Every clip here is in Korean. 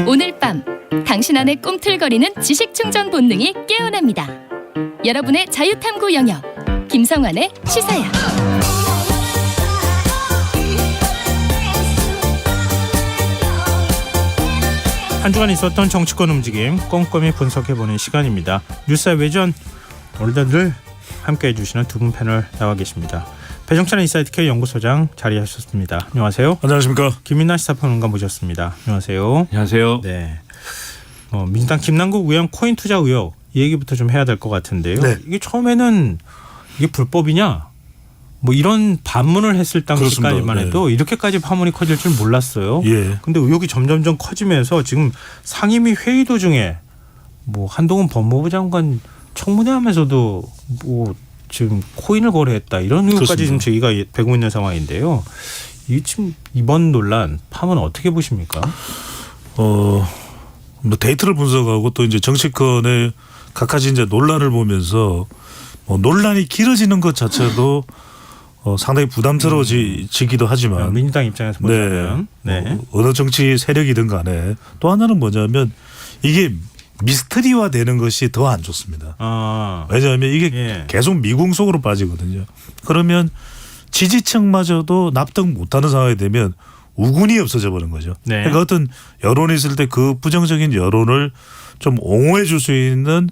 오늘 밤 당신 안의 꿈틀거리는 지식 충전 본능이 깨어납니다. 여러분의 자유탐구 영역 김성환의 시사야. 한 주간 있었던 정치권 움직임 꼼꼼히 분석해보는 시간입니다. 뉴스의 외전 오늘도 늘 함께해 주시는 두 분 패널 나와 계십니다. 배종찬 인사이트K 연구소장 자리하셨습니다. 안녕하세요. 안녕하십니까. 김민나 시사평론가 모셨습니다. 안녕하세요. 안녕하세요. 네. 민주당 김남국 의원 코인 투자 의혹 이 얘기부터 좀 해야 될 것 같은데요. 네. 이게 처음에는 이게 불법이냐 뭐 이런 반문을 했을 당시까지만 해도 이렇게까지 파문이 커질 줄 몰랐어요. 예. 근데 의혹이 점점점 커지면서 지금 상임위 회의 도중에 뭐 한동훈 법무부 장관 청문회하면서도 뭐 지금 코인을 거래했다 이런 의혹까지 지금 제기가 되고 있는 상황인데요. 이 지금 이번 논란 파문 어떻게 보십니까? 뭐 데이터를 분석하고 또 이제 정치권의 각가지 이제 논란을 보면서 논란이 길어지는 것 자체도 상당히 부담스러워지기도 하지만 민주당 입장에서 보자면 어느 정치 세력이든 간에 또 하나는 뭐냐면 이게 미스터리화 되는 것이 더 안 좋습니다. 왜냐하면 이게 계속 미궁 속으로 빠지거든요. 그러면 지지층마저도 납득 못하는 상황이 되면 우군이 없어져 버리는 거죠. 네. 그러니까 어떤 여론이 있을 때 그 부정적인 여론을 좀 옹호해 줄 수 있는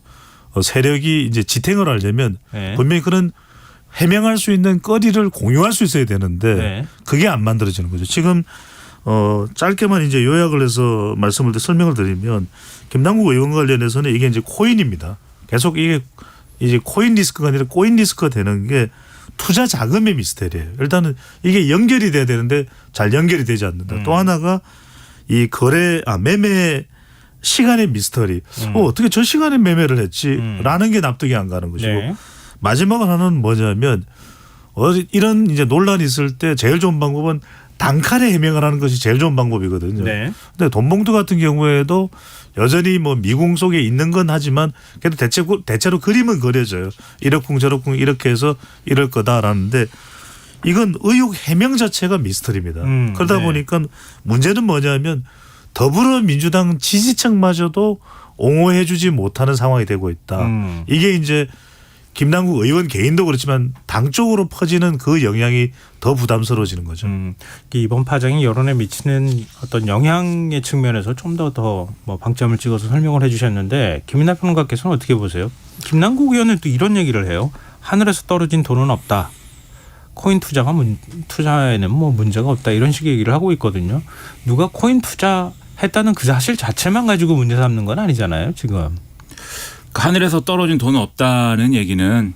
세력이 이제 지탱을 하려면 분명히 그런 해명할 수 있는 거리를 공유할 수 있어야 되는데 그게 안 만들어지는 거죠. 지금 짧게만 이제 요약을 해서 설명을 드리면 김남국 의원 관련해서는 이게 이제 코인입니다. 계속 이게 이제 코인 리스크가 아니라 코인 리스크가 되는 게 투자 자금의 미스터리예요. 일단은 이게 연결이 돼야 되는데 잘 연결이 되지 않는다. 또 하나가 이 매매 시간의 미스터리. 어떻게 저 시간에 매매를 했지라는 게 납득이 안 가는 것이고 마지막 하나는 뭐냐면 이런 이제 논란이 있을 때 제일 좋은 방법은 단칼에 해명을 하는 것이 제일 좋은 방법이거든요. 근데 돈봉투 같은 경우에도 여전히 뭐 미궁 속에 있는 건 하지만 그래도 대체로 그림은 그려져요. 이렇쿵 저렇쿵 이렇게 해서 이럴 거다라는데 이건 의혹 해명 자체가 미스터리입니다. 그러다 보니까 문제는 뭐냐면 더불어민주당 지지층마저도 옹호해 주지 못하는 상황이 되고 있다. 이게 이제 김남국 의원 개인도 그렇지만 당 쪽으로 퍼지는 그 영향이 더 부담스러워지는 거죠. 이번 파장이 여론에 미치는 어떤 영향의 측면에서 좀 더 뭐 방점을 찍어서 설명을 해 주셨는데 김민나 평론가께서는 어떻게 보세요? 김남국 의원은 또 이런 얘기를 해요. 하늘에서 떨어진 돈은 없다. 코인 투자에는 뭐 문제가 없다. 이런 식의 얘기를 하고 있거든요. 누가 코인 투자했다는 그 사실 자체만 가지고 문제 삼는 건 아니잖아요. 지금. 하늘에서 떨어진 돈은 없다는 얘기는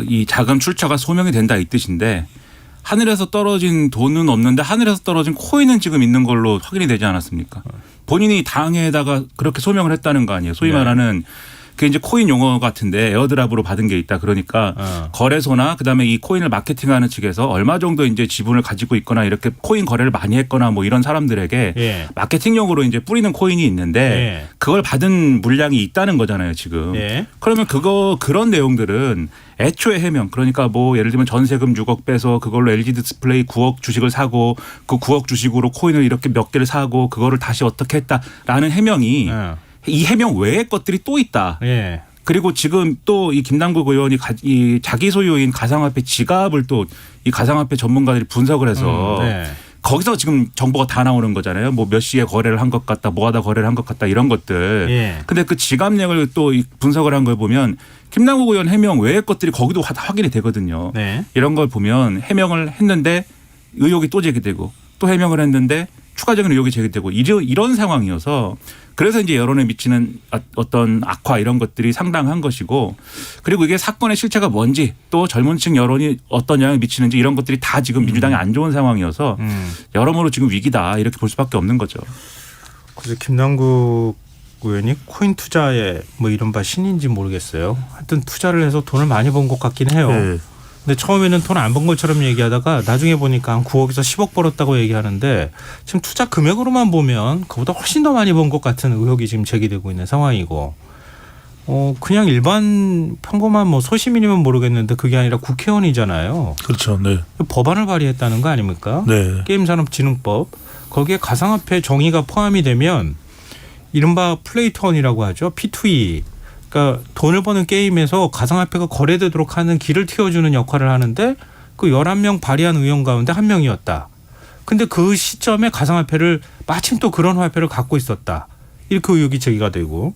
이 자금 출처가 소명이 된다 이 뜻인데 하늘에서 떨어진 돈은 없는데 하늘에서 떨어진 코인은 지금 있는 걸로 확인이 되지 않았습니까? 본인이 당에다가 그렇게 소명을 했다는 거 아니에요. 소위 말하는 그게 이제 코인 용어 같은데 에어드랍으로 받은 게 있다. 그러니까 거래소나 그다음에 이 코인을 마케팅하는 측에서 얼마 정도 이제 지분을 가지고 있거나 이렇게 코인 거래를 많이 했거나 뭐 이런 사람들에게 마케팅용으로 이제 뿌리는 코인이 있는데 그걸 받은 물량이 있다는 거잖아요, 지금. 그러면 그런 내용들은 애초에 해명 그러니까 뭐 예를 들면 전세금 6억 빼서 그걸로 LG 디스플레이 9억 주식을 사고 그 9억 주식으로 코인을 이렇게 몇 개를 사고 그거를 다시 어떻게 했다라는 해명이 이 해명 외의 것들이 또 있다. 그리고 지금 또 이 김남국 의원이 이 자기 소유인 가상화폐 지갑을 또 이 가상화폐 전문가들이 분석을 해서 거기서 지금 정보가 다 나오는 거잖아요. 뭐 몇 시에 거래를 한 것 같다, 뭐 하다 거래를 한 것 같다 이런 것들. 근데 그 지갑 내역을 또 분석을 한 걸 보면 김남국 의원 해명 외의 것들이 거기도 다 확인이 되거든요. 이런 걸 보면 해명을 했는데 의혹이 또 제기되고 또 해명을 했는데 추가적인 의혹이 제기되고 이런 상황이어서 그래서 이제 여론에 미치는 어떤 악화 이런 것들이 상당한 것이고 그리고 이게 사건의 실체가 뭔지 또 젊은층 여론이 어떤 영향을 미치는지 이런 것들이 다 지금 민주당에 안 좋은 상황이어서 여러모로 지금 위기다 이렇게 볼 수밖에 없는 거죠. 그래서 김남국 의원이 코인 투자에 뭐 이른바 신인지 모르겠어요. 하여튼 투자를 해서 돈을 많이 번 것 같긴 해요. 근데 처음에는 돈 안 번 것처럼 얘기하다가 나중에 보니까 한 9억에서 10억 벌었다고 얘기하는데 지금 투자 금액으로만 보면 그보다 훨씬 더 많이 번 것 같은 의혹이 지금 제기되고 있는 상황이고 그냥 일반 평범한 뭐 소시민이면 모르겠는데 그게 아니라 국회의원이잖아요. 그렇죠. 네. 법안을 발의했다는 거 아닙니까? 게임산업진흥법. 거기에 가상화폐 정의가 포함이 되면 이른바 플레이투원이라고 하죠. P2E. 그러니까 돈을 버는 게임에서 가상화폐가 거래되도록 하는 길을 틔워주는 역할을 하는데 그 11명 발의한 의원 가운데 한 명이었다. 근데 그 시점에 가상화폐를 마침 또 그런 화폐를 갖고 있었다. 이렇게 의혹이 제기가 되고.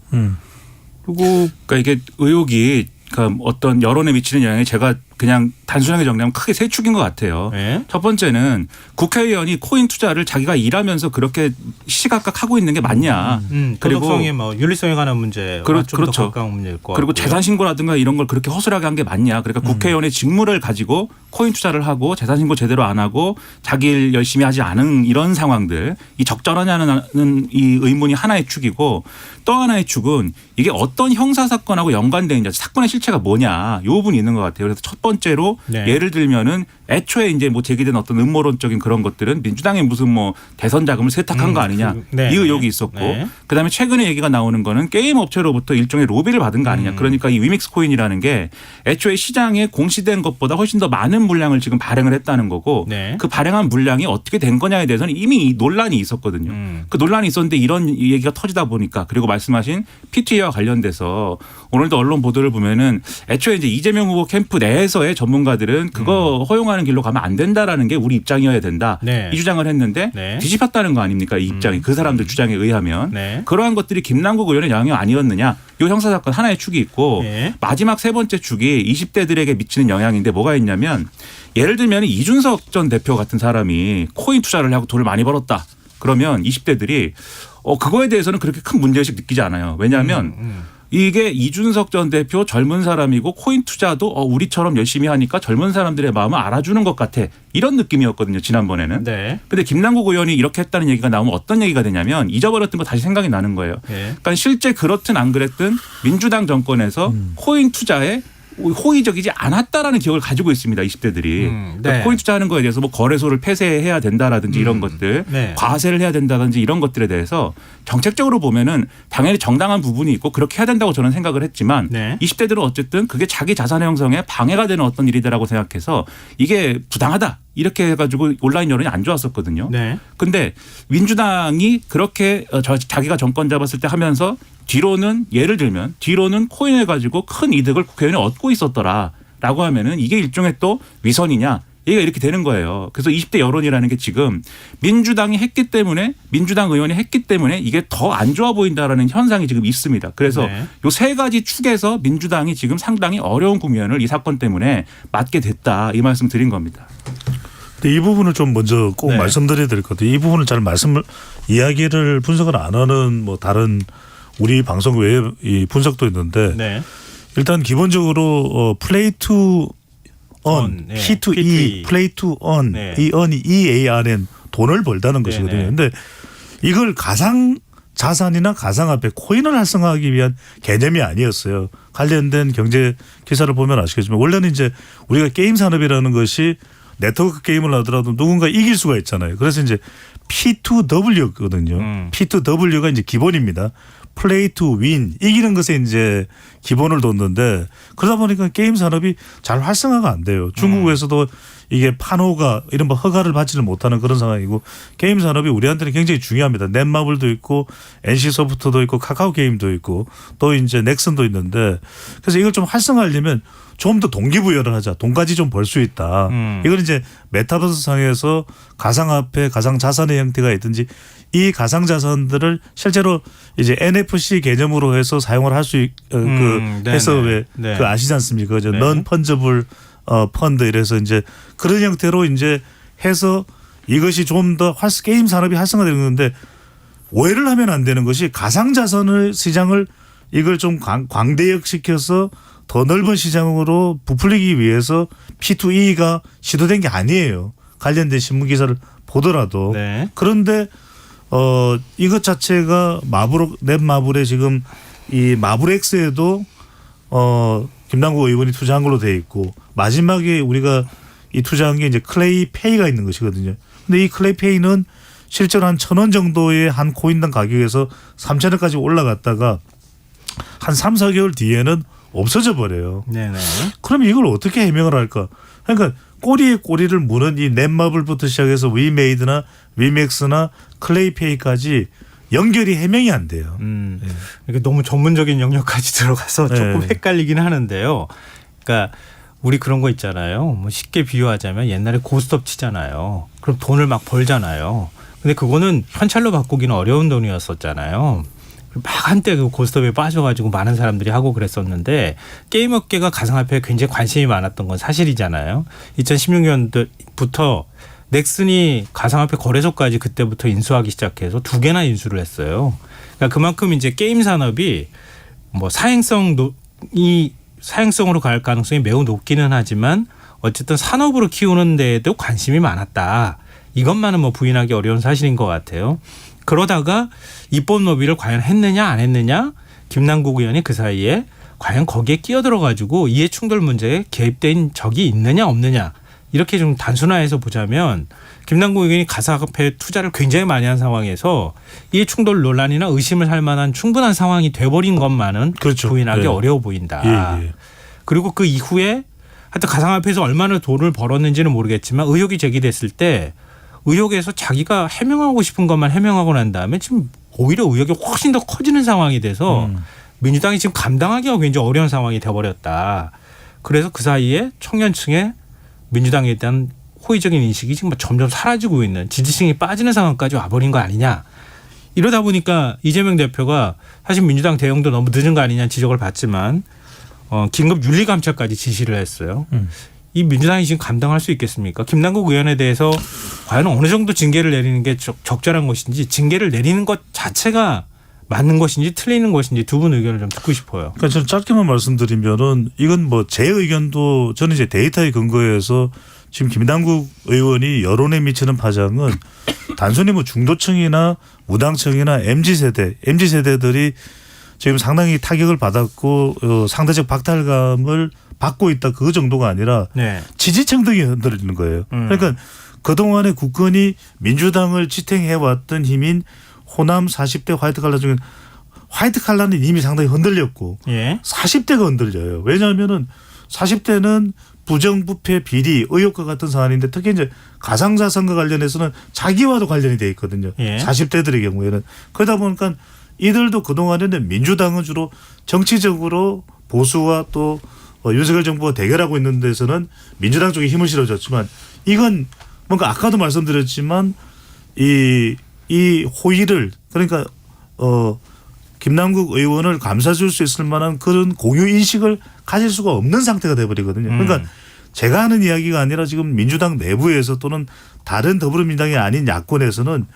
그리고 그러니까 이게 의혹이 그러니까 어떤 여론에 미치는 영향이 제가 그냥 단순하게 정리하면 크게 세 축인 것 같아요. 네. 첫 번째는 국회의원이 코인 투자를 자기가 일하면서 그렇게 시시각각 하고 있는 게 맞냐. 그리고 도덕성에 뭐 윤리성에 관한 문제와 좀 더 그렇죠. 가까운 문제일 것 그리고 같고요. 재산 신고라든가 이런 걸 그렇게 허술하게 한 게 맞냐. 그러니까 국회의원의 직무를 가지고 코인 투자를 하고 재산 신고 제대로 안 하고 자기 일 열심히 하지 않은 이런 상황들 이 적절하냐는 이 의문이 하나의 축이고 또 하나의 축은 이게 어떤 형사 사건하고 연관되어 있냐. 사건의 실체가 뭐냐. 이 부분이 있는 것 같아요. 그래서 첫 번째로 네. 예를 들면은 애초에 이제 뭐 제기된 어떤 음모론적인 그런 것들은 민주당이 무슨 뭐 대선 자금을 세탁한 거 아니냐. 네. 이 의혹이 있었고 네. 그다음에 최근에 얘기가 나오는 거는 게임 업체로부터 일종의 로비를 받은 거 아니냐. 그러니까 이 위믹스 코인이라는 게 애초에 시장에 공시된 것보다 훨씬 더 많은 물량을 지금 발행을 했다는 거고 네. 그 발행한 물량이 어떻게 된 거냐에 대해서는 이미 논란이 있었거든요. 그 논란이 있었는데 이런 얘기가 터지다 보니까 그리고 말씀하신 P2E와 관련돼서 오늘도 언론 보도를 보면은 애초에 이제 이재명 후보 캠프 내에서의 전문가들은 그거 허용하는 길로 가면 안 된다라는 게 우리 입장이어야 된다. 네. 이 주장을 했는데 네. 뒤집혔다는 거 아닙니까? 이 입장이 그 사람들 주장에 의하면 네. 그러한 것들이 김남국 의원의 영향이 아니었느냐. 이 형사사건 하나의 축이 있고 네. 마지막 세 번째 축이 20대들에게 미치는 영향인데 뭐가 있냐면 예를 들면 이준석 전 대표 같은 사람이 코인 투자를 하고 돈을 많이 벌었다. 그러면 20대들이 그거에 대해서는 그렇게 큰 문제의식 느끼지 않아요. 왜냐하면 이게 이준석 전 대표 젊은 사람이고 코인 투자도 우리처럼 열심히 하니까 젊은 사람들의 마음을 알아주는 것 같아. 이런 느낌이었거든요. 지난번에는. 네. 근데 김남국 의원이 이렇게 했다는 얘기가 나오면 어떤 얘기가 되냐면 잊어버렸던 거 다시 생각이 나는 거예요. 네. 그러니까 실제 그렇든 안 그랬든 민주당 정권에서 코인 투자에 호의적이지 않았다라는 기억을 가지고 있습니다. 20대들이. 네. 그러니까 코인 투자하는 거에 대해서 뭐 거래소를 폐쇄해야 된다라든지 이런 것들 네. 과세를 해야 된다든지 이런 것들에 대해서 정책적으로 보면은 당연히 정당한 부분이 있고 그렇게 해야 된다고 저는 생각을 했지만 네. 20대들은 어쨌든 그게 자기 자산의 형성에 방해가 되는 어떤 일이다라고 생각해서 이게 부당하다. 이렇게 해가지고 온라인 여론이 안 좋았었거든요. 네. 근데 민주당이 그렇게 자기가 정권 잡았을 때 하면서 뒤로는 예를 들면 뒤로는 코인을 가지고 큰 이득을 국회의원이 얻고 있었더라라고 하면은 이게 일종의 또 위선이냐. 얘가 이렇게 되는 거예요. 그래서 20대 여론이라는 게 지금 민주당이 했기 때문에 민주당 의원이 했기 때문에 이게 더 안 좋아 보인다라는 현상이 지금 있습니다. 그래서 네. 요 세 가지 축에서 민주당이 지금 상당히 어려운 국면을 이 사건 때문에 맞게 됐다. 이 말씀 드린 겁니다. 근데 이 부분을 좀 먼저 꼭 네. 말씀드려야 될 것 같아요. 이 부분을 잘 이야기를 분석을 안 하는 뭐 다른 우리 방송 외에 이 분석도 있는데 네. 일단 기본적으로 플레이 투 on, 네. P2E, 플레이 투 on, 네. 이 on이 EARN 돈을 벌다는 네, 것이거든요. 네. 그런데 이걸 가상 자산이나 가상화폐 코인을 활성화하기 위한 개념이 아니었어요. 관련된 경제 기사를 보면 아시겠지만 원래는 이제 우리가 게임 산업이라는 것이 네트워크 게임을 하더라도 누군가 이길 수가 있잖아요. 그래서 이제 P2W거든요. P2W가 이제 기본입니다. 플레이 투 윈 이기는 것에 이제 기본을 뒀는데 그러다 보니까 게임 산업이 잘 활성화가 안 돼요. 중국에서도 이게 판호가 이른바 허가를 받지를 못하는 그런 상황이고 게임 산업이 우리한테는 굉장히 중요합니다. 넷마블도 있고 NC소프트도 있고 카카오 게임도 있고 또 이제 넥슨도 있는데 그래서 이걸 좀 활성화하려면 좀 더 동기부여를 하자. 돈까지 좀 벌 수 있다. 이건 이제 메타버스 상에서 가상화폐, 가상자산의 형태가 있든지 이 가상자산들을 실제로 이제 NFC 개념으로 해서 사용을 할 수 해서 왜 네. 그 아시지 않습니까? 네. 넌 펀저블 펀드 이래서 이제 그런 형태로 이제 해서 이것이 좀 더 게임 산업이 활성화되는 건데 오해를 하면 안 되는 것이 가상자산의 시장을 이걸 좀 광대역시켜서 더 넓은 시장으로 부풀리기 위해서 P2E가 시도된 게 아니에요. 관련된 신문 기사를 보더라도. 네. 그런데 이것 자체가 넷마블에 지금 이 마블엑스에도 김남국 의원이 투자한 걸로 돼 있고 마지막에 우리가 이 투자한 게 이제 클레이페이가 있는 것이거든요. 근데 이 클레이페이는 실제로 한 1,000원 정도의 한 코인당 가격에서 3,000원까지 올라갔다가 한 3, 4개월 뒤에는 없어져 버려요. 네네. 그럼 이걸 어떻게 해명을 할까? 그러니까 꼬리에 꼬리를 무는 이 넷마블부터 시작해서 위메이드나 위맥스나 클레이페이까지 연결이 해명이 안 돼요. 이게 너무 전문적인 영역까지 들어가서 조금 네. 헷갈리긴 하는데요. 그러니까 우리 그런 거 있잖아요. 뭐 쉽게 비유하자면 옛날에 고스톱 치잖아요. 그럼 돈을 막 벌잖아요. 근데 그거는 현찰로 바꾸기는 어려운 돈이었었잖아요. 막 한때 그 고스톱에 빠져가지고 많은 사람들이 하고 그랬었는데 게임 업계가 가상화폐에 굉장히 관심이 많았던 건 사실이잖아요. 2016년부터 넥슨이 가상화폐 거래소까지 그때부터 인수하기 시작해서 2개나 인수를 했어요. 그러니까 그만큼 이제 게임 산업이 뭐 사행성으로 갈 가능성이 매우 높기는 하지만 어쨌든 산업으로 키우는 데에도 관심이 많았다. 이것만은 뭐 부인하기 어려운 사실인 것 같아요. 그러다가 입법 로비를 과연 했느냐 안 했느냐 김남국 의원이 그 사이에 과연 거기에 끼어들어가지고 이해충돌 문제에 개입된 적이 있느냐 없느냐 이렇게 좀 단순화해서 보자면 김남국 의원이 가상화폐 투자를 굉장히 많이 한 상황에서 이해충돌 논란이나 의심을 할 만한 충분한 상황이 돼버린 것만은 그렇죠. 부인하기 네. 어려워 보인다. 예. 그리고 그 이후에 하여튼 가상화폐에서 얼마나 돈을 벌었는지는 모르겠지만 의혹이 제기됐을 때 의혹에서 자기가 해명하고 싶은 것만 해명하고 난 다음에 지금 오히려 의혹이 훨씬 더 커지는 상황이 돼서 민주당이 지금 감당하기가 굉장히 어려운 상황이 돼버렸다. 그래서 그 사이에 청년층의 민주당에 대한 호의적인 인식이 지금 점점 사라지고 있는 지지층이 빠지는 상황까지 와버린 거 아니냐. 이러다 보니까 이재명 대표가 사실 민주당 대응도 너무 늦은 거 아니냐는 지적을 받지만 긴급 윤리감찰까지 지시를 했어요. 이 민주당이 지금 감당할 수 있겠습니까? 김남국 의원에 대해서 과연 어느 정도 징계를 내리는 게 적절한 것인지 징계를 내리는 것 자체가 맞는 것인지 틀리는 것인지 두 분 의견을 좀 듣고 싶어요. 그러니까 저는 짧게만 말씀드리면은 이건 뭐 제 의견도 저는 이제 데이터에 근거해서 지금 김남국 의원이 여론에 미치는 파장은 단순히 뭐 중도층이나 무당층이나 MZ세대들이 지금 상당히 타격을 받았고 상대적 박탈감을 받고 있다 그 정도가 아니라 네. 지지층 등이 흔들리는 거예요. 그러니까 그동안에 국권이 민주당을 지탱해왔던 힘인 호남 40대 화이트 칼라 중에 화이트 칼라는 이미 상당히 흔들렸고 예. 40대가 흔들려요. 왜냐하면은 40대는 부정부패 비리 의혹과 같은 사안인데 특히 이제 가상자산과 관련해서는 자기와도 관련이 돼 있거든요. 예. 40대들의 경우에는 그러다 보니까 이들도 그동안에는 민주당은 주로 정치적으로 보수와 또 윤석열 정부가 대결하고 있는 데서는 민주당 쪽에 힘을 실어줬지만 이건 뭔가 아까도 말씀드렸지만 이 호의를 그러니까 김남국 의원을 감싸줄 수 있을 만한 그런 공유 인식을 가질 수가 없는 상태가 돼버리거든요. 그러니까 제가 하는 이야기가 아니라 지금 민주당 내부에서 또는 다른 더불어민주당이 아닌 야권에서는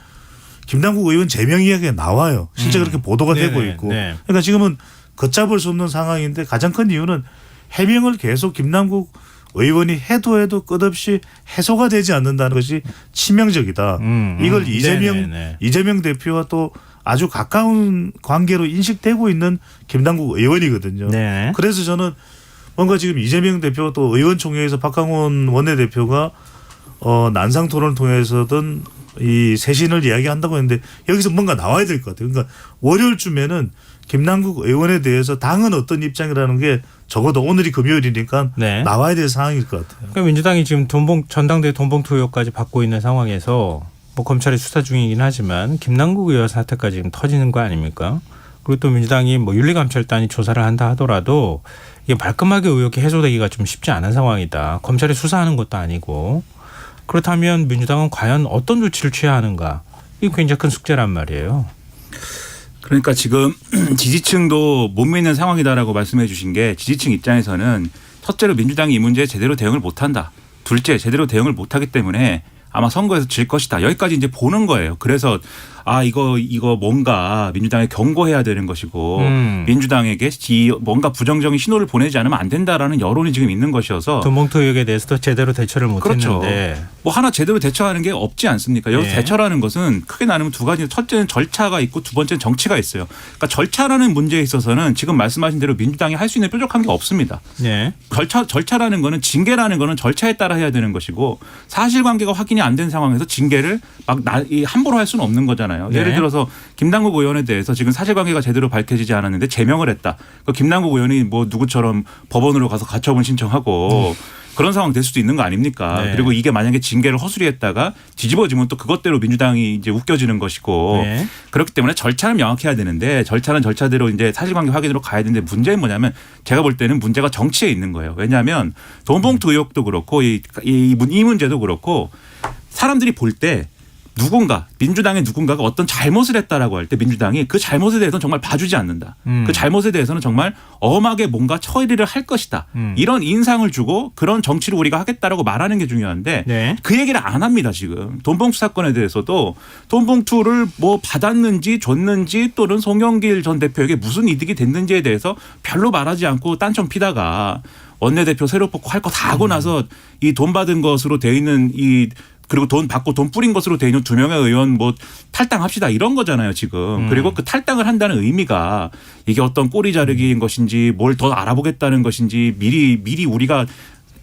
김남국 의원 제명 이야기가 나와요. 실제 그렇게 보도가 되고 있고. 네. 그러니까 지금은 걷잡을 수 없는 상황인데 가장 큰 이유는 해명을 계속 김남국 의원이 해도 끝없이 해소가 되지 않는다는 것이 치명적이다. 이걸 이재명 대표와 또 아주 가까운 관계로 인식되고 있는 김남국 의원이거든요. 네. 그래서 저는 뭔가 지금 이재명 대표 또 의원총회에서 박강원 원내대표가 난상 토론을 통해서든 이 쇄신을 이야기한다고 했는데 여기서 뭔가 나와야 될 것 같아요. 그러니까 월요일쯤에는 김남국 의원에 대해서 당은 어떤 입장이라는 게 적어도 오늘이 금요일이니까 네. 나와야 될 상황일 것 같아요. 그러니까 민주당이 지금 전당대 돈봉투 의혹까지 받고 있는 상황에서 뭐 검찰이 수사 중이긴 하지만 김남국 의원 사태까지 지금 터지는 거 아닙니까? 그리고 또 민주당이 뭐 윤리감찰단이 조사를 한다 하더라도 이게 말끔하게 의혹이 해소되기가 좀 쉽지 않은 상황이다. 검찰이 수사하는 것도 아니고 그렇다면 민주당은 과연 어떤 조치를 취해야 하는가? 이게 굉장히 큰 숙제란 말이에요. 그러니까 지금 지지층도 못 믿는 상황이다라고 말씀해 주신 게 지지층 입장에서는 첫째로 민주당이 이 문제에 제대로 대응을 못한다. 둘째 제대로 대응을 못하기 때문에 아마 선거에서 질 것이다. 여기까지 이제 보는 거예요. 그래서 이거 뭔가 민주당에 경고해야 되는 것이고 민주당에게 뭔가 부정적인 신호를 보내지 않으면 안 된다라는 여론이 지금 있는 것이어서 돈봉투 의혹에 대해서도 제대로 대처를 못했는데 그렇죠. 뭐 하나 제대로 대처하는 게 없지 않습니까? 여기서 대처라는 것은 크게 나누면 두 가지. 첫째는 절차가 있고 두 번째는 정치가 있어요. 그러니까 절차라는 문제에 있어서는 지금 말씀하신 대로 민주당이 할 수 있는 뾰족한 게 없습니다. 네. 절차라는 거는 징계라는 거는 절차에 따라 해야 되는 것이고 사실관계가 확인이 안 된 상황에서 징계를 막 함부로 할 수는 없는 거잖아요. 거잖아요. 네. 예를 들어서 김남국 의원에 대해서 지금 사실관계가 제대로 밝혀지지 않았는데 제명을 했다. 그 김남국 의원이 뭐 누구처럼 법원으로 가서 가처분 신청하고 그런 상황 될 수도 있는 거 아닙니까? 네. 그리고 이게 만약에 징계를 허술히했다가 뒤집어지면 또 그것대로 민주당이 이제 웃겨지는 것이고 네. 그렇기 때문에 절차는 명확해야 되는데 절차는 절차대로 이제 사실관계 확인으로 가야 되는데 문제는 뭐냐면 제가 볼 때는 문제가 정치에 있는 거예요. 왜냐하면 돈봉투 의혹도 그렇고 이 문제도 그렇고 사람들이 볼 때 누군가 민주당의 누군가가 어떤 잘못을 했다라고 할 때 민주당이 그 잘못에 대해서는 정말 봐주지 않는다. 그 잘못에 대해서는 정말 엄하게 뭔가 처리를 할 것이다. 이런 인상을 주고 그런 정치를 우리가 하겠다라고 말하는 게 중요한데 네. 그 얘기를 안 합니다. 지금 돈봉투 사건에 대해서도 돈봉투를 뭐 받았는지 줬는지 또는 송영길 전 대표에게 무슨 이득이 됐는지에 대해서 별로 말하지 않고 딴청 피다가 원내대표 새로 뽑고 할 거 다 하고 나서 이 돈 받은 것으로 돼 있는 이 그리고 돈 받고 돈 뿌린 것으로 돼 있는 2명의 의원 뭐 탈당합시다 이런 거잖아요 지금. 그리고 그 탈당을 한다는 의미가 이게 어떤 꼬리 자르기인 것인지 뭘 더 알아보겠다는 것인지 미리 우리가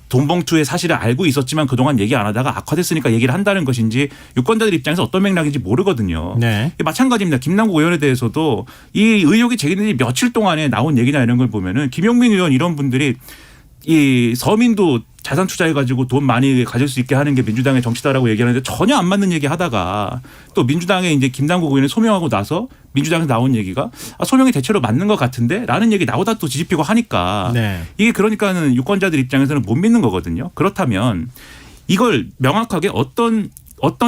돈봉투의 사실을 알고 있었지만 그동안 얘기 안 하다가 악화됐으니까 얘기를 한다는 것인지 유권자들 입장에서 어떤 맥락인지 모르거든요. 네. 마찬가지입니다. 김남국 의원에 대해서도 이 의혹이 제기된 지 며칠 동안에 나온 얘기나 이런 걸 보면은 김용민 의원 이런 분들이 이 서민도 자산 투자해가지고 돈 많이 가질 수 있게 하는 게 민주당의 정치다라고 얘기하는데 전혀 안 맞는 얘기 하다가 또 민주당의 이제 김남국 의원이 소명하고 나서 민주당에서 나온 얘기가 소명이 대체로 맞는 것 같은데 라는 얘기 나오다 또 뒤집히고 하니까 네. 이게 그러니까는 유권자들 입장에서는 못 믿는 거거든요. 그렇다면 이걸 명확하게 어떤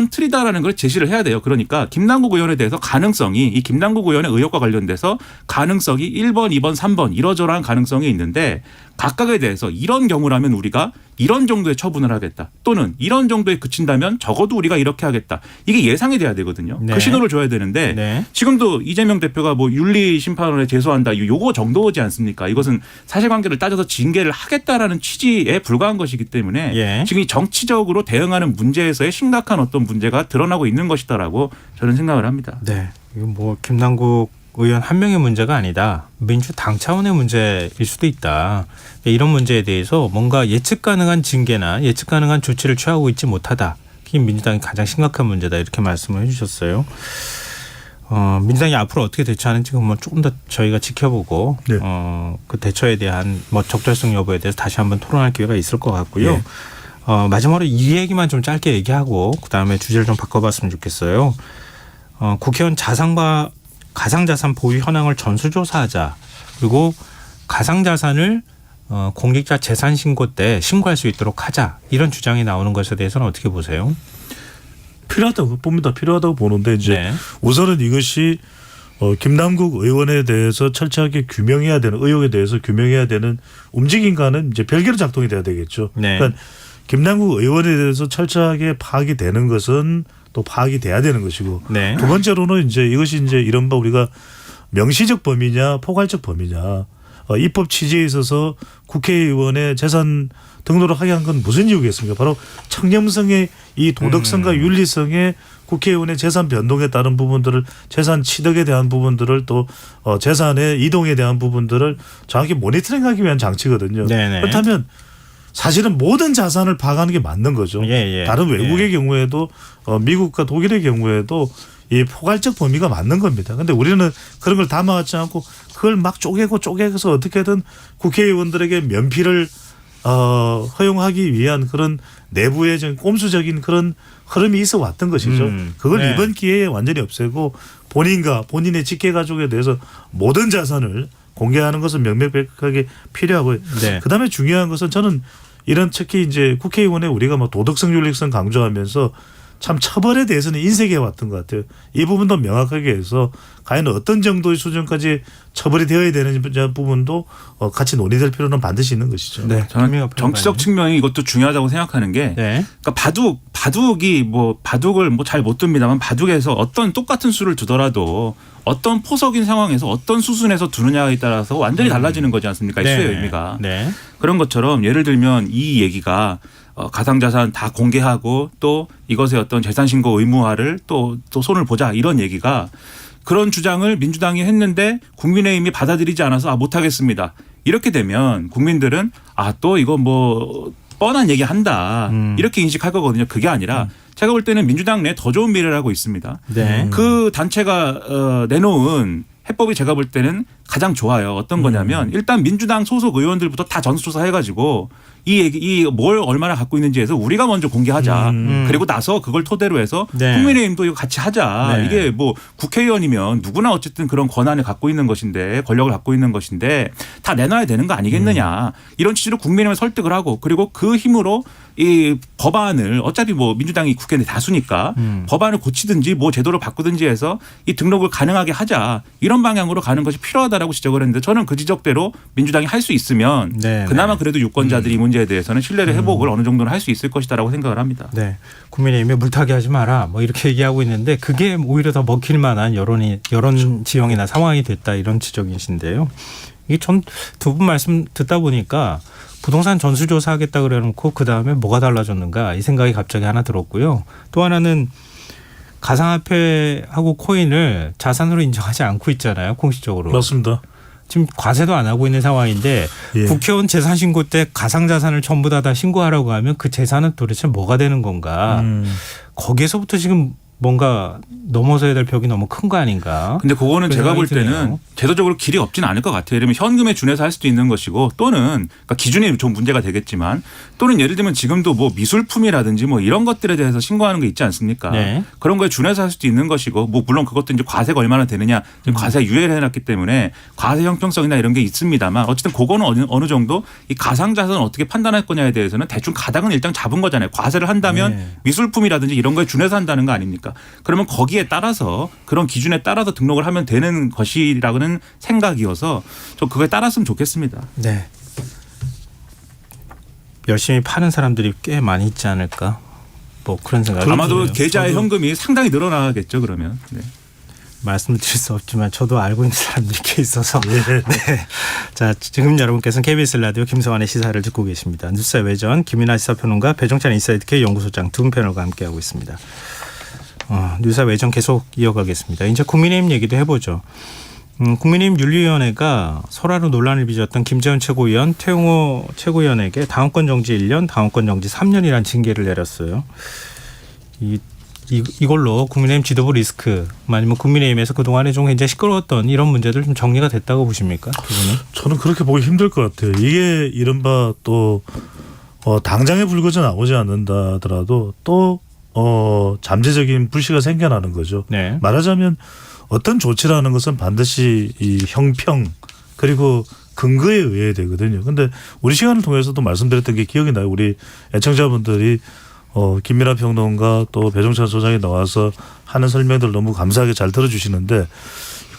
틀이다라는 걸 제시를 해야 돼요. 그러니까 김남국 의원에 대해서 가능성이 이 김남국 의원의 의혹과 관련돼서 가능성이 1번, 2번, 3번 이러저러한 가능성이 있는데 각각에 대해서 이런 경우라면 우리가 이런 정도의 처분을 하겠다. 또는 이런 정도에 그친다면 적어도 우리가 이렇게 하겠다. 이게 예상이 돼야 되거든요. 네. 그 신호를 줘야 되는데 네. 지금도 지금도 이재명 대표가 뭐 윤리심판원에 제소한다. 요거 정도지 않습니까? 이것은 사실관계를 따져서 징계를 하겠다라는 취지에 불과한 것이기 때문에 예. 지금 이 정치적으로 대응하는 문제에서의 심각한 어떤 문제가 드러나고 있는 것이다라고 저는 생각을 합니다. 네. 이거 뭐 김남국 의원 한 명의 문제가 아니다. 민주당 차원의 문제일 수도 있다. 이런 문제에 대해서 뭔가 예측 가능한 징계나 예측 가능한 조치를 취하고 있지 못하다. 그게 민주당이 가장 심각한 문제다. 이렇게 말씀을 해 주셨어요. 민주당이 앞으로 어떻게 대처하는지 그건 조금 더 저희가 지켜보고 네. 그 대처에 대한 뭐 적절성 여부에 대해서 다시 한번 토론할 기회가 있을 것 같고요. 네. 마지막으로 이 얘기만 좀 짧게 얘기하고 그다음에 주제를 좀 바꿔봤으면 좋겠어요. 국회의원 가상자산 보유 현황을 전수조사하자. 그리고 가상자산을 공직자 재산 신고 때 신고할 수 있도록 하자. 이런 주장이 나오는 것에 대해서는 어떻게 보세요? 필요하다고 봅니다. 필요하다고 보는데 이제 네. 우선은 이것이 김남국 의원에 대해서 철저하게 규명해야 되는 의혹에 대해서 규명해야 되는 움직임과는 이제 별개로 작동이 돼야 되겠죠. 네. 그러니까 김남국 의원에 대해서 철저하게 파악이 되는 것은 또 파악이 돼야 되는 것이고 네. 두 번째로는 이제 이것이 이제 이른바 우리가 명시적 범위냐 포괄적 범위냐 입법 취지에 있어서 국회의원의 재산 등록을 하게 한 건 무슨 이유겠습니까? 바로 청렴성의 이 도덕성과 윤리성의 국회의원의 재산 변동에 따른 부분들을 재산 취득에 대한 부분들을 또 재산의 이동에 대한 부분들을 정확히 모니터링하기 위한 장치거든요. 네네. 그렇다면 사실은 모든 자산을 파악하는 게 맞는 거죠. 예. 다른 외국의 경우에도 미국과 독일의 경우에도 이 포괄적 범위가 맞는 겁니다. 그런데 우리는 그런 걸 담아왔지 않고 그걸 막 쪼개서 어떻게든 국회의원들에게 면피를 허용하기 위한 그런 내부의 좀 꼼수적인 그런 흐름이 있어 왔던 것이죠. 그걸 네. 이번 기회에 완전히 없애고 본인과 본인의 직계가족에 대해서 모든 자산을 공개하는 것은 명명백백하게 필요하고 네. 그다음에 중요한 것은 저는 이런 특히 이제 국회의원의 우리가 뭐 도덕성 윤리성 강조하면서 참 처벌에 대해서는 인색해 왔던 것 같아요. 이 부분도 명확하게 해서 과연 어떤 정도의 수준까지 처벌이 되어야 되는 부분도 같이 논의될 필요는 반드시 있는 것이죠. 네. 저는 정치적 측면이 이것도 중요하다고 생각하는 게 네. 그러니까 바둑이 뭐 바둑을 뭐 잘 못 둡니다만 바둑에서 어떤 똑같은 수를 두더라도 어떤 포석인 상황에서 어떤 수순에서 두느냐에 따라서 완전히 달라지는 거지 않습니까? 이 수의 의미가. 네. 그런 것처럼 예를 들면 이 얘기가 가상자산 다 공개하고 또 이것의 어떤 재산신고 의무화를 또 손을 보자 이런 얘기가 그런 주장을 민주당이 했는데 국민의힘이 받아들이지 않아서 못하겠습니다. 이렇게 되면 국민들은 또 이거 뭐 뻔한 얘기 한다 이렇게 인식할 거거든요. 그게 아니라 제가 볼 때는 민주당 내 더 좋은 미래를 하고 있습니다. 네. 그 단체가 내놓은 해법이 제가 볼 때는 가장 좋아요. 어떤 거냐면 일단 민주당 소속 의원들부터 다 전수조사해가지고 이 뭘 얼마나 갖고 있는지에서 우리가 먼저 공개하자. 그리고 나서 그걸 토대로 해서 네. 국민의힘도 이거 같이 하자. 네. 이게 뭐 국회의원이면 누구나 어쨌든 그런 권한을 갖고 있는 것인데 권력을 갖고 있는 것인데 다 내놔야 되는 거 아니겠느냐. 이런 취지로 국민의힘을 설득을 하고 그리고 그 힘으로 이 법안을 어차피 뭐 민주당이 국회 내 다수니까 법안을 고치든지 뭐 제도를 바꾸든지 해서 이 등록을 가능하게 하자. 이런 방향으로 가는 것이 필요하다라고 지적을 했는데 저는 그 지적대로 민주당이 할 수 있으면 네. 그나마 그래도 유권자들이 이 문제에 대해서는 신뢰를 회복을 어느 정도는 할 수 있을 것이다라고 생각을 합니다. 네. 국민의힘에 물타기 하지 마라. 뭐 이렇게 얘기하고 있는데 그게 오히려 더 먹힐 만한 여론 지형이나 상황이 됐다 이런 지적이신데요. 이게 전 두 분 말씀 듣다 보니까 부동산 전수조사 하겠다 그래 놓고 그다음에 뭐가 달라졌는가 이 생각이 갑자기 하나 들었고요. 또 하나는 가상화폐하고 코인을 자산으로 인정하지 않고 있잖아요. 공식적으로. 맞습니다. 지금 과세도 안 하고 있는 상황인데 예. 국회의원 재산 신고 때 가상자산을 전부 다 신고하라고 하면 그 재산은 도대체 뭐가 되는 건가. 거기에서부터 지금 뭔가 넘어서야 될 벽이 너무 큰 거 아닌가. 근데 그거는 제가 볼 생각이 때는 드네요. 제도적으로 길이 없지는 않을 것 같아요. 예를 들면 현금에 준해서 할 수도 있는 것이고 또는 그러니까 기준이 좀 문제가 되겠지만 또는 예를 들면 지금도 뭐 미술품이라든지 뭐 이런 것들에 대해서 신고하는 게 있지 않습니까? 네. 그런 거에 준해서 할 수도 있는 것이고 뭐 물론 그것도 이제 과세가 얼마나 되느냐 과세 유예를 해놨기 때문에 과세 형평성이나 이런 게 있습니다만 어쨌든 그거는 어느 정도 이 가상자산을 어떻게 판단할 거냐에 대해서는 대충 가닥은 일단 잡은 거잖아요. 과세를 한다면 네. 미술품이라든지 이런 거에 준해서 한다는 거 아닙니까? 그러면 거기에 따라서 그런 기준에 따라서 등록을 하면 되는 것이라고는 생각이어서 저 그거에 따랐으면 좋겠습니다. 네. 열심히 파는 사람들이 꽤 많이 있지 않을까. 뭐 그런 생각이 아마도 드네요. 계좌의 저도 현금이 상당히 늘어나겠죠. 그러면. 네. 말씀드릴 수 없지만 저도 알고 있는 사람들이 꽤 있어서. 예. 네. 자, 지금 여러분께서는 KBS 라디오 김성환의 시사를 듣고 계십니다. 뉴스의 외전 김민아 시사평론가 배종찬 인사이트K 연구소장 두 분 패널과 함께하고 있습니다. 뉴스의 외전 계속 이어가겠습니다. 이제 국민의힘 얘기도 해보죠. 국민의힘 윤리위원회가 설화로 논란을 빚었던 김재원 최고위원, 태용호 최고위원에게 당원권 정지 1년, 당원권 정지 3년이라는 징계를 내렸어요. 이걸로 국민의힘 지도부 리스크 아니면 국민의힘에서 그동안에 좀 굉장히 시끄러웠던 이런 문제들 좀 정리가 됐다고 보십니까? 두 분은? 저는 그렇게 보기 힘들 것 같아요. 이게 이른바 또 당장에 불거져 나오지 않는다 하더라도 또 잠재적인 불씨가 생겨나는 거죠. 네. 말하자면 어떤 조치라는 것은 반드시 이 형평 그리고 근거에 의해야 되거든요. 그런데 우리 시간을 통해서도 말씀드렸던 게 기억이 나요. 우리 애청자분들이 김민아 평론가 또 배종찬 소장이 나와서 하는 설명들 너무 감사하게 잘 들어주시는데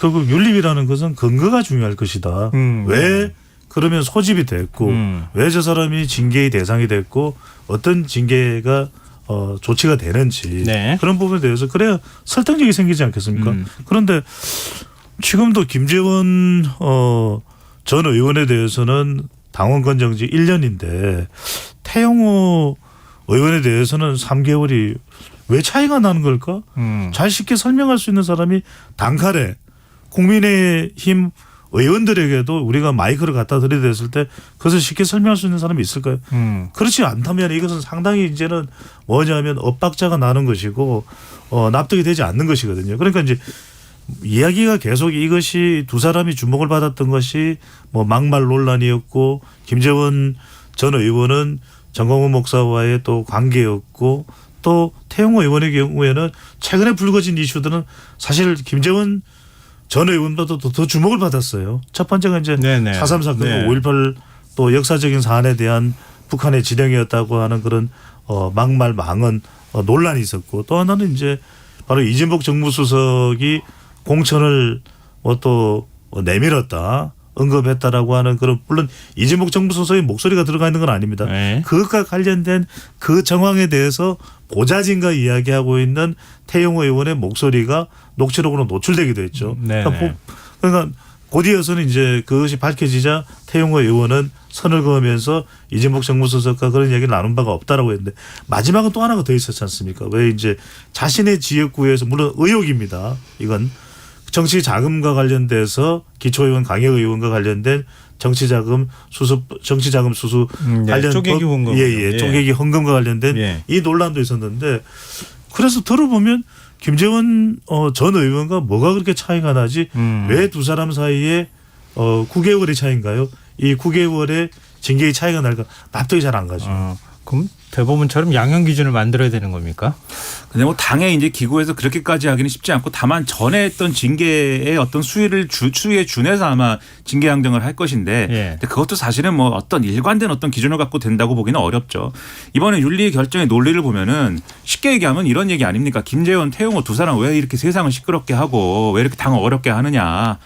결국 윤리위라는 것은 근거가 중요할 것이다. 왜 그러면 소집이 됐고 왜 저 사람이 징계의 대상이 됐고 어떤 징계가 조치가 되는지 네. 그런 부분에 대해서 그래야 설득력이 생기지 않겠습니까? 그런데 지금도 김재원 전 의원에 대해서는 당원권 정지 1년인데 태용호 의원에 대해서는 3개월이 왜 차이가 나는 걸까? 잘 쉽게 설명할 수 있는 사람이 단칼에 국민의힘 의원들에게도 우리가 마이크를 갖다 들이댔을 때 그것을 쉽게 설명할 수 있는 사람이 있을까요? 그렇지 않다면 이것은 상당히 이제는 뭐냐면 엇박자가 나는 것이고 납득이 되지 않는 것이거든요. 그러니까 이제 이야기가 계속 이것이 두 사람이 주목을 받았던 것이 뭐 막말 논란이었고 김재원 전 의원은 정광훈 목사와의 또 관계였고 또 태용호 의원의 경우에는 최근에 불거진 이슈들은 사실 김재원 전 의원보다 더 주목을 받았어요. 첫 번째가 이제 4.3 사건, 네. 5.18 또 역사적인 사안에 대한 북한의 지령이었다고 하는 그런 막말 망언 논란이 있었고 또 하나는 이제 바로 이진복 정무수석이 공천을 또 내밀었다. 언급했다라고 하는 그런 물론 이진복 정무수석의 목소리가 들어가 있는 건 아닙니다. 네. 그것과 관련된 그 정황에 대해서 보좌진과 이야기하고 있는 태용호 의원의 목소리가 녹취록으로 노출되기도 했죠. 그러니까 곧이어서는 이제 그것이 밝혀지자 태용호 의원은 선을 그으면서 이진복 정무수석과 그런 이야기를 나눈 바가 없다라고 했는데 마지막은 또 하나가 더 있었지 않습니까? 왜 이제 자신의 지역구에서 물론 의혹입니다. 이건 정치 자금과 관련돼서 기초의원 강력의원과 관련된 정치 자금 수수 관련 쪼개기 헌금, 예, 쪼개기 헌금과 관련된 이 논란도 있었는데 그래서 들어보면 김재원 전 의원과 뭐가 그렇게 차이가 나지? 왜 두 사람 사이에 9개월의 차이인가요? 이 9개월의 징계의 차이가 날까 납득이 잘 안 가죠. 그럼 대법원처럼 양형 기준을 만들어야 되는 겁니까? 근데 뭐 당에 이제 기구에서 그렇게까지 하기는 쉽지 않고 다만 전에 했던 징계의 어떤 수위에 준해서 아마 징계 양정을 할 것인데 근데 그것도 사실은 뭐 어떤 일관된 어떤 기준을 갖고 된다고 보기는 어렵죠. 이번에 윤리 결정의 논리를 보면은 쉽게 얘기하면 이런 얘기 아닙니까? 김재원, 태용호 두 사람 왜 이렇게 세상을 시끄럽게 하고 왜 이렇게 당을 어렵게 하느냐.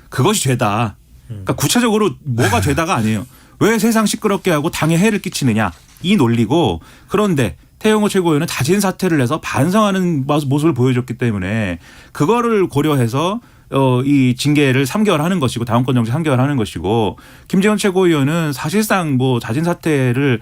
그것이 죄다. 그러니까 구체적으로 뭐가 죄다가 아니에요. 왜 세상 시끄럽게 하고 당에 해를 끼치느냐. 이 논리고 그런데 태영호 최고위원은 자진 사퇴를 해서 반성하는 모습을 보여줬기 때문에 그거를 고려해서 이 징계를 3개월 하는 것이고 다음권 정지 3개월 하는 것이고 김재원 최고위원은 사실상 뭐 자진 사퇴를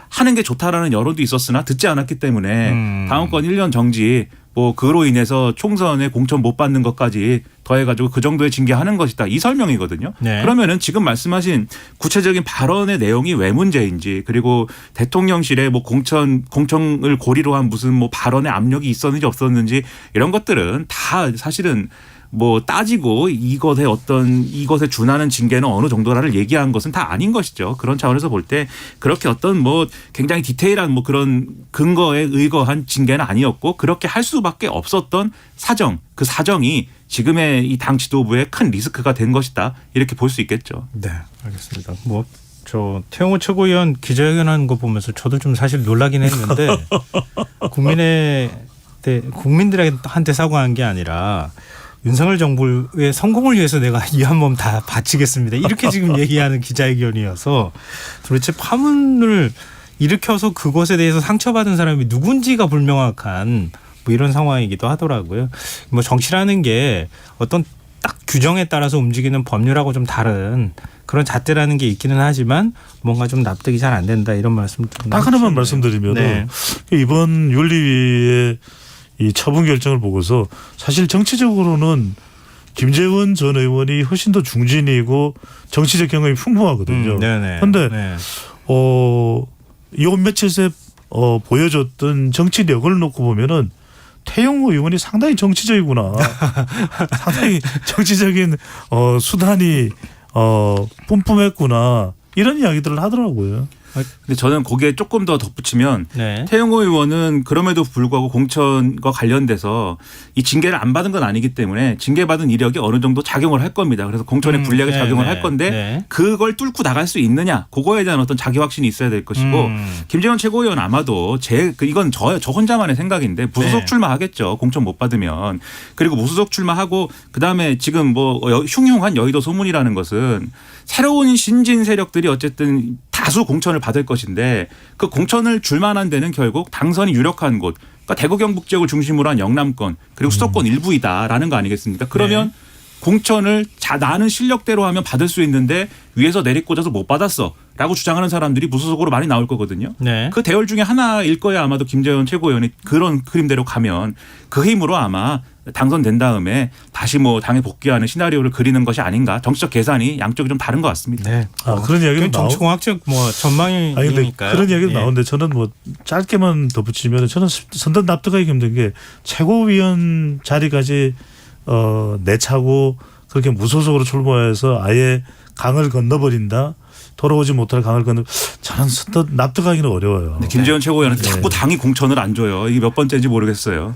하는 게 좋다라는 여론도 있었으나 듣지 않았기 때문에 다음권 1년 정지 뭐 그로 인해서 총선에 공천 못 받는 것까지 더해가지고 그 정도의 징계하는 것이다. 이 설명이거든요. 그러면은 지금 말씀하신 구체적인 발언의 내용이 왜 문제인지 그리고 대통령실에 뭐 공천을 고리로 한 무슨 뭐 발언의 압력이 있었는지 없었는지 이런 것들은 다 사실은 뭐 따지고 이것에 준하는 징계는 어느 정도라를 얘기한 것은 다 아닌 것이죠. 그런 차원에서 볼 때 그렇게 어떤 뭐 굉장히 디테일한 뭐 그런 근거에 의거한 징계는 아니었고 그렇게 할 수밖에 없었던 사정, 그 사정이 지금의 이 당 지도부의 큰 리스크가 된 것이다. 이렇게 볼 수 있겠죠. 네, 알겠습니다. 뭐 저 태영호 최고위원 기자회견하는 거 보면서 저도 좀 사실 놀라긴 했는데 국민들한테 사과한 게 아니라 윤석열 정부의 성공을 위해서 내가 이 한 몸 다 바치겠습니다. 이렇게 지금 얘기하는 기자회견이어서 도대체 파문을 일으켜서 그것에 대해서 상처받은 사람이 누군지가 불명확한 뭐 이런 상황이기도 하더라고요. 뭐 정치라는 게 어떤 딱 규정에 따라서 움직이는 법률하고 좀 다른 그런 잣대라는 게 있기는 하지만 뭔가 좀 납득이 잘 안 된다 이런 말씀 딱 하나만 말씀드리면 이번 윤리위의 이 처분 결정을 보고서 사실 정치적으로는 김재원 전 의원이 훨씬 더 중진이고 정치적 경험이 풍부하거든요. 그런데 요 며칠 새 보여줬던 정치력을 놓고 보면은 태영호 의원이 상당히 정치적이구나. 상당히 정치적인 수단이 뿜뿜했구나. 이런 이야기들을 하더라고요. 근데 저는 거기에 조금 더 덧붙이면 태영호 의원은 그럼에도 불구하고 공천과 관련돼서 이 징계를 안 받은 건 아니기 때문에 징계받은 이력이 어느 정도 작용을 할 겁니다. 그래서 공천에 불리하게 작용을 할 건데 그걸 뚫고 나갈 수 있느냐 그거에 대한 어떤 자기 확신이 있어야 될 것이고 김재원 최고위원 아마도 이건 저 혼자만의 생각인데 무소속 출마하겠죠. 공천 못 받으면. 그리고 무소속 출마하고 그다음에 지금 뭐 흉흉한 여의도 소문이라는 것은 새로운 신진 세력들이 어쨌든 다수 공천을 받을 것인데 그 공천을 줄 만한 데는 결국 당선이 유력한 곳 그러니까 대구 경북 지역을 중심으로 한 영남권 그리고 수도권 일부이다라는 거 아니겠습니까? 그러면 공천을 나는 실력대로 하면 받을 수 있는데 위에서 내리꽂아서 못 받았어라고 주장하는 사람들이 무소속으로 많이 나올 거거든요. 그 대열 중에 하나일 거야 아마도 김재원 최고위원이 그런 그림대로 가면 그 힘으로 아마 당선된 다음에 다시 뭐 당에 복귀하는 시나리오를 그리는 것이 아닌가. 정치적 계산이 양쪽이 좀 다른 것 같습니다. 그런 이야기도 정치공학적 뭐 전망이니까요. 그런 이야기도 나오는데 저는 뭐 짧게만 덧붙이면 저는 선뜻 납득하기 힘든 게 최고위원 자리까지 내차고 그렇게 무소속으로 출마해서 아예 강을 건너버린다. 돌아오지 못할 강을 건너 저는 선뜻 납득하기는 어려워요. 김재원 최고위원한테 자꾸 당이 공천을 안 줘요. 이게 몇 번째인지 모르겠어요.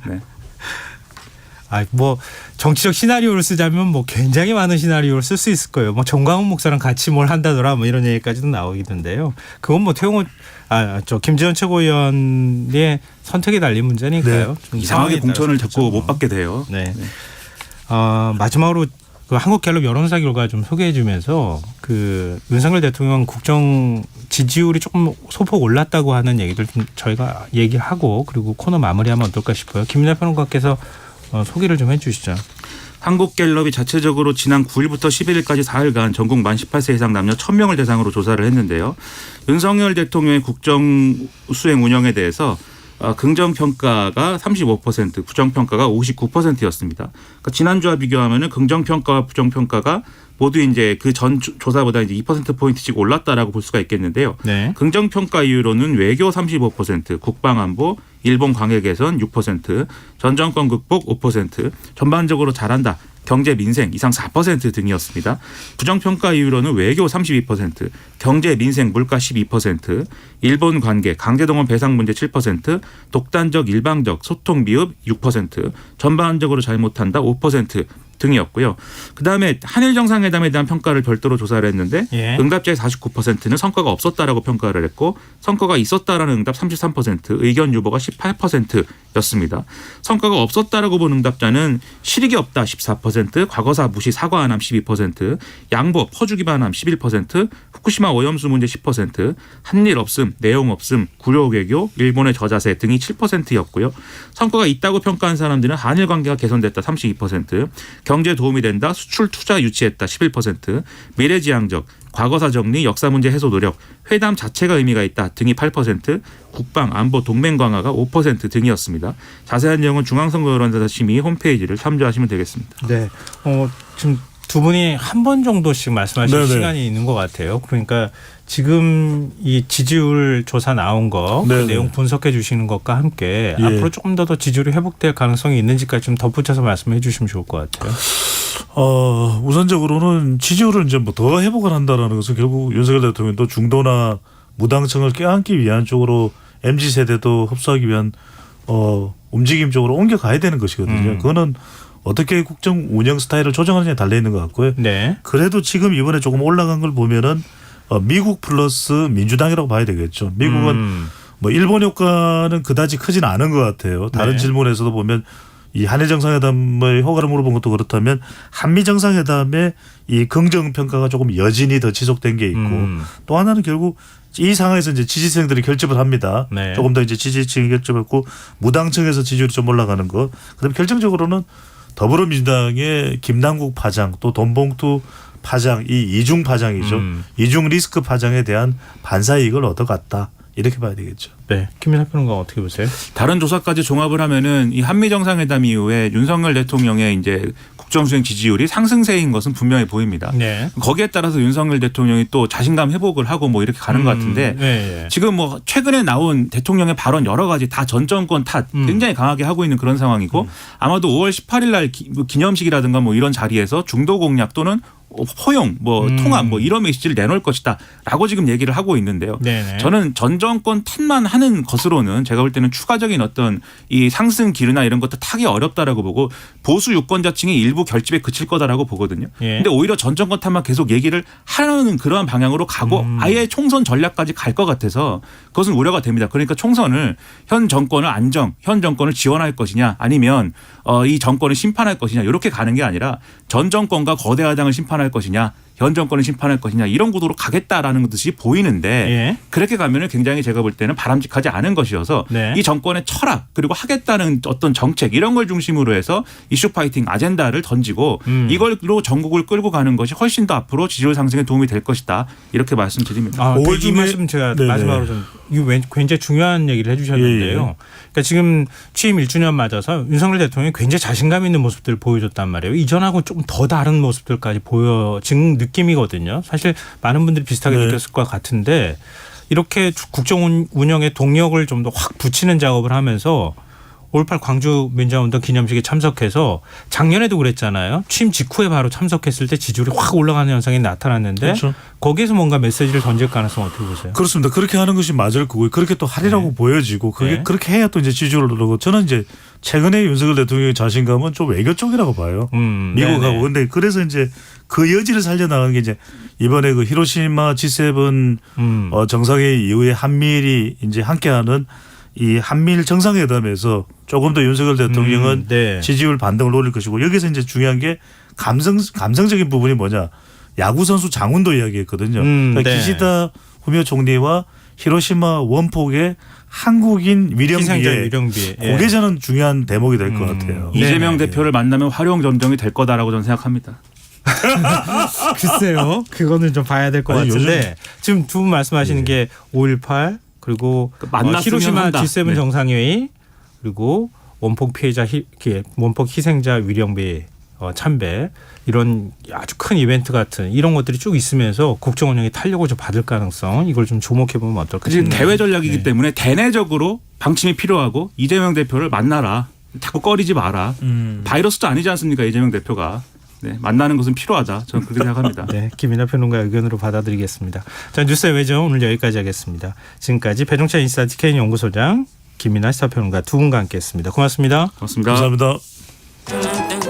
뭐 정치적 시나리오를 쓰자면 뭐 굉장히 많은 시나리오를 쓸 수 있을 거예요. 뭐 정광훈 목사랑 같이 뭘 한다더라 뭐 이런 얘기까지도 나오기던데요. 그건 뭐 김재원 최고위원의 선택에 달린 문제니까요. 좀 이상하게 공천을 자꾸 못 받게 돼요. 마지막으로 그 한국갤럽 여론조사 결과 좀 소개해주면서 그 윤석열 대통령 국정 지지율이 조금 소폭 올랐다고 하는 얘기들 좀 저희가 얘기하고 그리고 코너 마무리하면 어떨까 싶어요. 김민하 평론가께서 소개를 좀 해주시죠. 한국갤럽이 자체적으로 지난 9일부터 11일까지 4일간 전국 만 18세 이상 남녀 1000명을 대상으로 조사를 했는데요. 윤석열 대통령의 국정 수행 운영에 대해서 긍정평가가 35%, 부정평가가 59%였습니다. 그러니까 지난주와 비교하면은 긍정평가와 부정평가가 모두 이제 그 전 조사보다 이제 2%포인트씩 올랐다라고 볼 수가 있겠는데요. 네. 긍정평가 이유로는 외교 35%, 국방안보, 일본 관계 개선 6%, 전 정권 극복 5%, 전반적으로 잘한다. 경제 민생 이상 4% 등이었습니다. 부정평가 이유로는 외교 32%, 경제 민생 물가 12%, 일본 관계 강제동원 배상 문제 7%, 독단적 일방적 소통 미흡 6%, 전반적으로 잘못한다 5% 등이었고요. 그다음에 한일 정상회담에 대한 평가를 별도로 조사를 했는데 예. 응답자의 49%는 성과가 없었다라고 평가를 했고 성과가 있었다라는 응답 33%, 의견 유보가 18%였습니다. 성과가 없었다라고 본 응답자는 실익이 없다 14%, 과거사 무시 사과 안함 12%, 양보 퍼주기 반함 11%, 후쿠시마 오염수 문제 10%, 한일 없음, 내용 없음, 구려 외교, 일본의 저자세 등이 7%였고요. 성과가 있다고 평가한 사람들은 한일 관계가 개선됐다 32%, 경제 도움이 된다, 수출 투자 유치했다 11%, 미래지향적, 과거사 정리, 역사 문제 해소 노력, 회담 자체가 의미가 있다 등이 8%, 국방, 안보, 동맹 강화가 5% 등이었습니다. 자세한 내용은 중앙선거여론조사 심의 홈페이지를 참조하시면 되겠습니다. 네. 지금 두 분이 한 번 정도씩 말씀하실 네네. 시간이 있는 것 같아요. 그러니까 지금 이 지지율 조사 나온 거 그 내용 분석해 주시는 것과 함께 예. 앞으로 조금 더 지지율이 회복될 가능성이 있는지까지 좀 덧붙여서 말씀해 주시면 좋을 것 같아요. 우선적으로는 지지율을 이제 뭐 더 회복을 한다라는 것은 결국 윤석열 대통령도 중도나 무당층을 껴안기 위한 쪽으로 MZ 세대도 흡수하기 위한 움직임 쪽으로 옮겨가야 되는 것이거든요. 그거는 어떻게 국정 운영 스타일을 조정하느냐에 달려 있는 것 같고요. 네. 그래도 지금 이번에 조금 올라간 걸 보면은 미국 플러스 민주당이라고 봐야 되겠죠. 미국은 뭐 일본 효과는 그다지 크진 않은 것 같아요. 다른 네. 질문에서도 보면 이 한일 정상회담의 효과를 물어본 것도 그렇다면 한미 정상회담의 이 긍정 평가가 조금 여진이 더 지속된 게 있고 또 하나는 결국 이 상황에서 이제 지지층들이 결집을 합니다. 네. 조금 더 이제 지지층이 결집했고 무당층에서 지지율이 좀 올라가는 거. 그다음에 결정적으로는 더불어민주당의 김남국 파장 또 돈봉투 파장 이 이중 파장이죠. 이중 리스크 파장에 대한 반사 이익을 얻어갔다. 이렇게 봐야 되겠죠. 네. 김민하 평론가 어떻게 보세요? 다른 조사까지 종합을 하면은 이 한미 정상회담 이후에 윤석열 대통령의 이제 국정수행 지지율이 상승세인 것은 분명히 보입니다. 네. 거기에 따라서 윤석열 대통령이 또 자신감 회복을 하고 뭐 이렇게 가는 것 같은데 네. 지금 뭐 최근에 나온 대통령의 발언 여러 가지 다 전 정권 탓 굉장히 강하게 하고 있는 그런 상황이고 아마도 5월 18일 날 기념식이라든가 뭐 이런 자리에서 중도 공약 또는 포용, 통합 이런 메시지를 내놓을 것이다라고 지금 얘기를 하고 있는데요. 네네. 저는 전 정권 탓만 하는 것으로는 제가 볼 때는 추가적인 어떤 이 상승 기류나 이런 것도 타기 어렵다라고 보고 보수 유권자층이 일부 결집에 그칠 거다라고 보거든요. 예. 근데 오히려 전 정권 탓만 계속 얘기를 하는 그러한 방향으로 가고 아예 총선 전략까지 갈 것 같아서 그것은 우려가 됩니다. 그러니까 총선을 현 정권을 현 정권을 지원할 것이냐 아니면 이 정권을 심판할 것이냐 이렇게 가는 게 아니라 전 정권과 거대 야당을 심판할 것이냐 현 정권을 심판할 것이냐 이런 구도로 가겠다라는 듯이 보이는데 예. 그렇게 가면은 굉장히 제가 볼 때는 바람직하지 않은 것이어서 네. 이 정권의 철학 그리고 하겠다는 어떤 정책 이런 걸 중심으로 해서 이슈 파이팅 아젠다를 던지고 이걸로 전국을 끌고 가는 것이 훨씬 더 앞으로 지지율 상승에 도움이 될 것이다 이렇게 말씀드립니다. 이 말씀 제가 네네. 마지막으로 좀 이거 굉장히 중요한 얘기를 해주셨는데요. 예. 그러니까 지금 취임 1주년 맞아서 윤석열 대통령이 굉장히 자신감 있는 모습들을 보여줬단 말이에요. 이전하고 좀 더 다른 모습들까지 보여진 느낌이거든요. 사실 많은 분들이 비슷하게 느꼈을 것 같은데 이렇게 국정 운영의 동력을 좀 더 확 붙이는 작업을 하면서 5.18 광주 민주화운동 기념식에 참석해서 작년에도 그랬잖아요. 취임 직후에 바로 참석했을 때 지지율이 확 올라가는 현상이 나타났는데 그렇죠. 거기에서 뭔가 메시지를 던질 가능성 어떻게 보세요? 그렇습니다. 그렇게 하는 것이 맞을 거고 그렇게 또 하리라고 보여지고 그게 그렇게 해야 또 이제 지지율을 오르고 저는 이제 최근에 윤석열 대통령의 자신감은 좀 외교 쪽이라고 봐요. 미국하고. 근데 그래서 이제 그 여지를 살려나가는 게 이제 이번에 그 히로시마 G7 정상회의 이후에 한미일이 이제 함께하는 이 한미일 정상회담에서 조금 더 윤석열 대통령은 지지율 반등을 노릴 것이고 여기서 이제 중요한 게 감성적인 부분이 뭐냐. 야구 선수 장훈도 이야기했거든요. 그러니까 기시다 후미오 총리와 히로시마 원폭의 한국인 위령비에 그게 저는 중요한 대목이 될 것 같아요. 이재명 대표를 만나면 화룡 점정이 될 거다라고 저는 생각합니다. 글쎄요. 그거는 좀 봐야 될 것 같은데 지금 두 분 말씀하시는 게 5.18 그리고 만났으면 히로시마 한다. G7 네. 정상회의 그리고 원폭 희생자 위령비 참배 이런 아주 큰 이벤트 같은 이런 것들이 쭉 있으면서 국정 운영에 탄력을 좀 받을 가능성 이걸 좀 주목해 보면 어떨까 지금 싶네요. 대외 전략이기 네. 때문에 대내적으로 방침이 필요하고 이재명 대표를 만나라. 자꾸 꺼리지 마라. 바이러스도 아니지 않습니까 이재명 대표가. 네, 만나는 것은 필요하다. 저는 그렇게 생각합니다. 네, 김이나 평론가 의견으로 받아들이겠습니다. 자, 뉴스의 외정 오늘 여기까지 하겠습니다. 지금까지 배종찬 인사이트 TK 연구소장 김이나 시사평론가 두 분과 함께했습니다. 고맙습니다. 고맙습니다. 감사합니다.